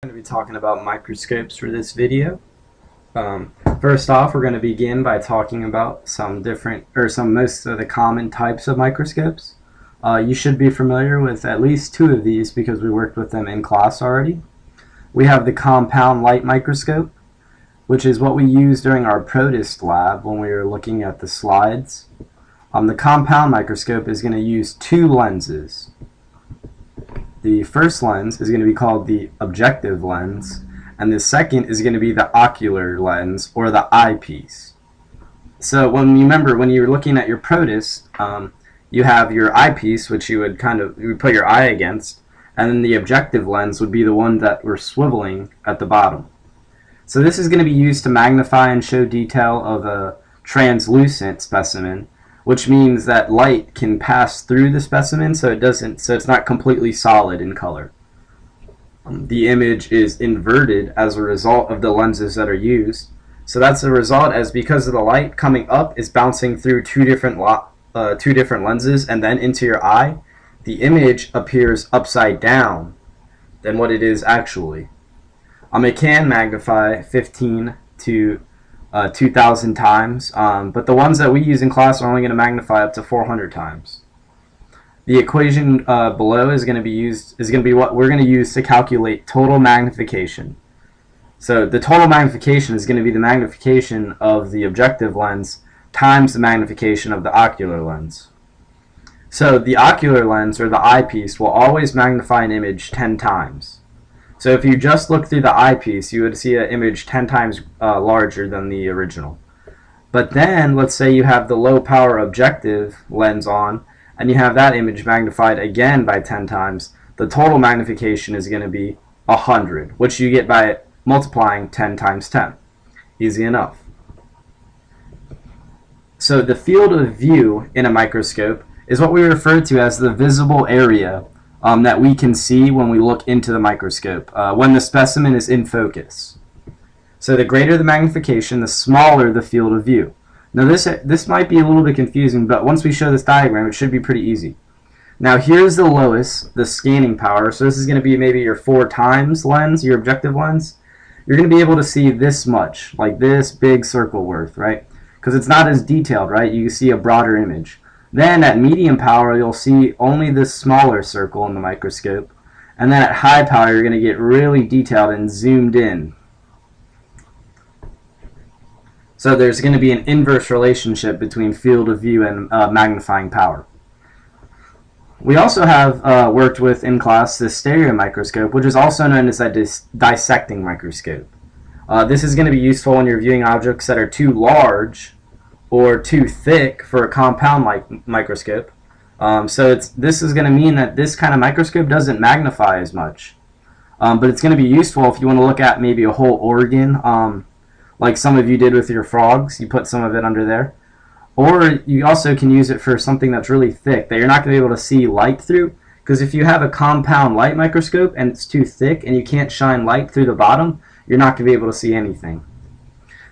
Going to be talking about microscopes for this video. First off, we're going to begin by talking about most of the common types of microscopes. You should be familiar with at least two of these because we worked with them in class already. We have the compound light microscope, which is what we used during our protist lab when we were looking at the slides. The compound microscope is going to use two lenses. The first lens is going to be called the objective lens, and the second is going to be the ocular lens, or the eyepiece. So when you're looking at your protist, you have your eyepiece, which you would put your eye against, and then the objective lens would be the one that we're swiveling at the bottom. So this is going to be used to magnify and show detail of a translucent specimen, which means that light can pass through the specimen so it's not completely solid in color. The image is inverted as a result of the lenses that are used. So that's the result, as because of the light coming up is bouncing through two different lenses and then into your eye, the image appears upside down than what it is actually. It can magnify 15 to 2,000 times, but the ones that we use in class are only going to magnify up to 400 times. The equation below is going to be what we're going to use to calculate total magnification. So the total magnification is going to be the magnification of the objective lens times the magnification of the ocular lens. So the ocular lens, or the eyepiece, will always magnify an image 10 times. So if you just look through the eyepiece, you would see an image 10 times larger than the original. But then, let's say you have the low power objective lens on, and you have that image magnified again by 10 times. The total magnification is going to be 100, which you get by multiplying 10 times 10. Easy enough. So the field of view in a microscope is what we refer to as the visible area that we can see when we look into the microscope, when the specimen is in focus. So the greater the magnification, the smaller the field of view. Now this might be a little bit confusing, but once we show this diagram, it should be pretty easy. Now here's the lowest, the scanning power. So this is going to be maybe your 4 times lens, your objective lens. You're going to be able to see this much, like this big circle worth, right? Because it's not as detailed, right? You see a broader image. Then at medium power, you'll see only this smaller circle in the microscope. And then at high power, you're going to get really detailed and zoomed in. So there's going to be an inverse relationship between field of view and magnifying power. We also have worked with in class the stereo microscope, which is also known as a dissecting microscope. This is going to be useful when you're viewing objects that are too large or too thick for a compound microscope. This is going to mean that this kind of microscope doesn't magnify as much. But it's going to be useful if you want to look at maybe a whole organ, like some of you did with your frogs. You put some of it under there. Or you also can use it for something that's really thick that you're not going to be able to see light through. Because if you have a compound light microscope and it's too thick and you can't shine light through the bottom, you're not going to be able to see anything.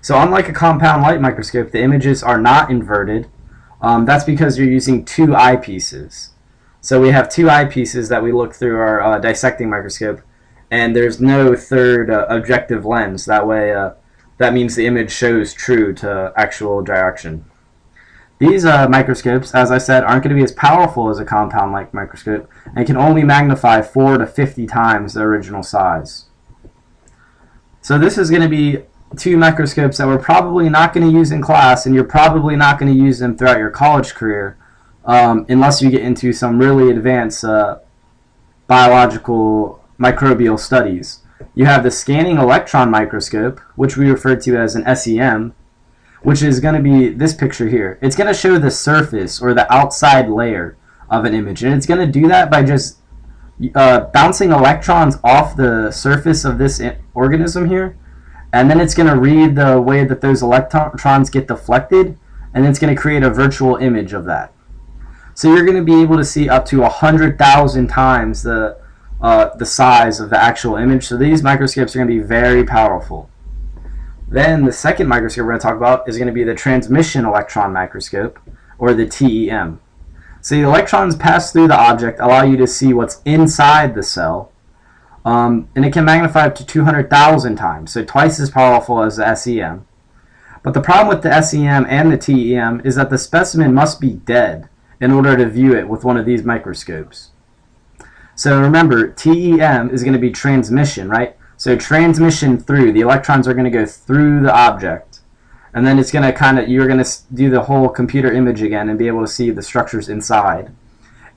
So unlike a compound light microscope, the images are not inverted. That's because you're using two eyepieces. So we have two eyepieces that we look through our dissecting microscope, and there's no third objective lens. That way, that means the image shows true to actual direction. These microscopes, as I said, aren't going to be as powerful as a compound light microscope, and can only magnify 4 to 50 times the original size. So this is going to be two microscopes that we're probably not going to use in class, and you're probably not going to use them throughout your college career unless you get into some really advanced biological microbial studies. You have the scanning electron microscope, which we refer to as an SEM, which is going to be this picture here. It's going to show the surface or the outside layer of an image, and it's going to do that by just bouncing electrons off the surface of this organism here. And then it's going to read the way that those electrons get deflected, and it's going to create a virtual image of that. So you're going to be able to see up to 100,000 times the size of the actual image. So these microscopes are going to be very powerful. Then the second microscope we're going to talk about is going to be the transmission electron microscope, or the TEM. So the electrons pass through the object, allow you to see what's inside the cell. And it can magnify up to 200,000 times, so twice as powerful as the SEM. But the problem with the SEM and the TEM is that the specimen must be dead in order to view it with one of these microscopes. So remember, TEM is going to be transmission, right? So transmission through, the electrons are going to go through the object. And then it's going to you're going to do the whole computer image again and be able to see the structures inside.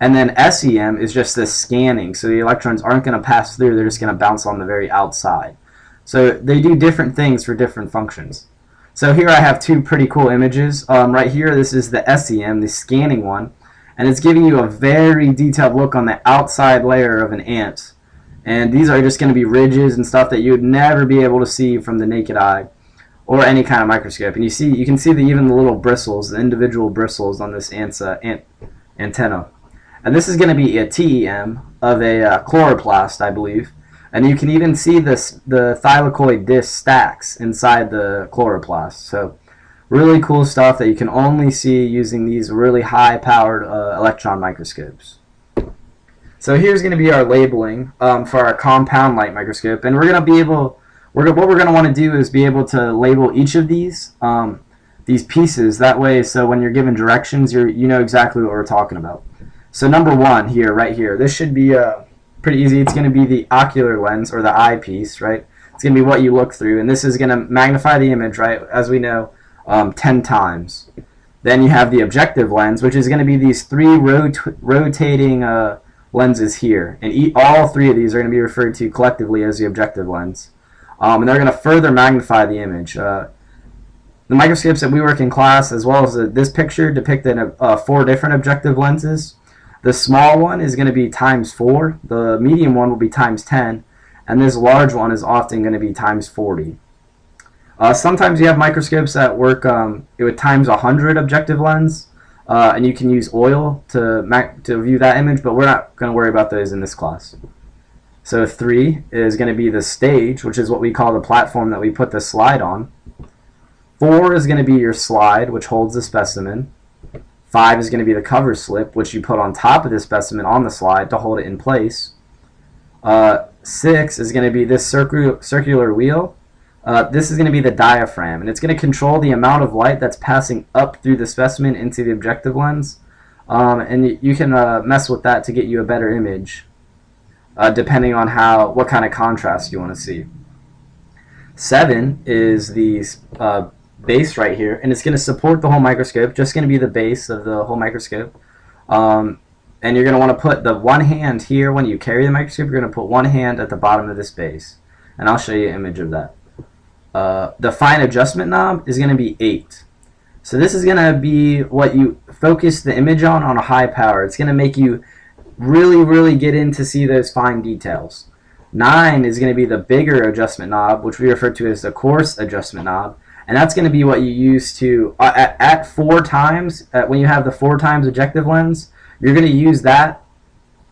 And then SEM is just the scanning, so the electrons aren't going to pass through, they're just going to bounce on the very outside. So they do different things for different functions. So here I have two pretty cool images. Right here, this is the SEM, the scanning one, and it's giving you a very detailed look on the outside layer of an ant. And these are just going to be ridges and stuff that you would never be able to see from the naked eye or any kind of microscope. And you can see even the little bristles, the individual bristles on this ant's antenna. And this is going to be a TEM of a chloroplast, I believe. And you can even see the thylakoid disc stacks inside the chloroplast. So really cool stuff that you can only see using these really high-powered electron microscopes. So here's going to be our labeling for our compound light microscope. And we're going to be able, what we're going to want to do is be able to label each of these pieces. That way, so when you're given directions, you know exactly what we're talking about. So number one here, right here, this should be pretty easy. It's going to be the ocular lens, or the eyepiece, right? It's going to be what you look through, and this is going to magnify the image, right, as we know, 10 times. Then you have the objective lens, which is going to be these three rotating lenses here, and all three of these are going to be referred to collectively as the objective lens. And they're going to further magnify the image. The microscopes that we work in class, as well as this picture, depicted 4 different objective lenses. The small one is going to be times 4, the medium one will be times 10, and this large one is often going to be times 40. Sometimes you have microscopes that work with times 100 objective lens, and you can use oil to view that image, but we're not going to worry about those in this class. So 3 is going to be the stage, which is what we call the platform that we put the slide on. 4 is going to be your slide, which holds the specimen. 5 is going to be the cover slip, which you put on top of the specimen on the slide to hold it in place. 6 is going to be this circular wheel. This is going to be the diaphragm, and it's going to control the amount of light that's passing up through the specimen into the objective lens. And you can mess with that to get you a better image, depending on what kind of contrast you want to see. 7 is the base right here, and it's going to support the whole microscope, just going to be the base of the whole microscope. And you're going to want to put the one hand here when you carry the microscope. You're going to put one hand at the bottom of this base, and I'll show you an image of that. The fine adjustment knob is going to be 8. So this is going to be what you focus the image on a high power. It's going to make you really get in to see those fine details. 9 is going to be the bigger adjustment knob, which we refer to as the coarse adjustment knob. And that's going to be what you use to, at 4 times, when you have the 4 times objective lens, you're going to use that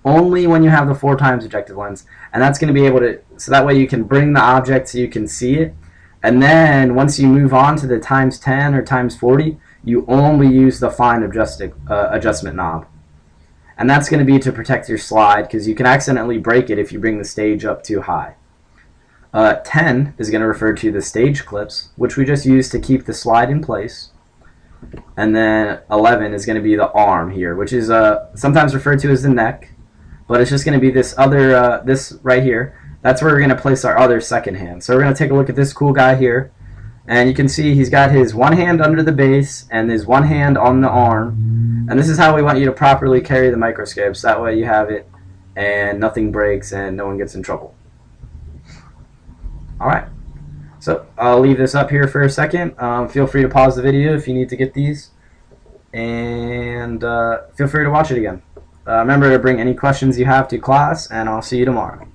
only when you have the 4 times objective lens. And that's going to be able to, so that way you can bring the object so you can see it. And then once you move on to the times 10 or times 40, you only use the fine adjustment knob. And that's going to be to protect your slide, because you can accidentally break it if you bring the stage up too high. 10 is going to refer to the stage clips, which we just use to keep the slide in place. And then 11 is going to be the arm here, which is sometimes referred to as the neck, but it's just going to be this other, this right here. That's where we're going to place our other second hand. So we're going to take a look at this cool guy here, and you can see he's got his one hand under the base and his one hand on the arm. And this is how we want you to properly carry the microscopes. That way you have it and nothing breaks and no one gets in trouble. Alright, so I'll leave this up here for a second. Feel free to pause the video if you need to get these, and feel free to watch it again. Remember to bring any questions you have to class, and I'll see you tomorrow.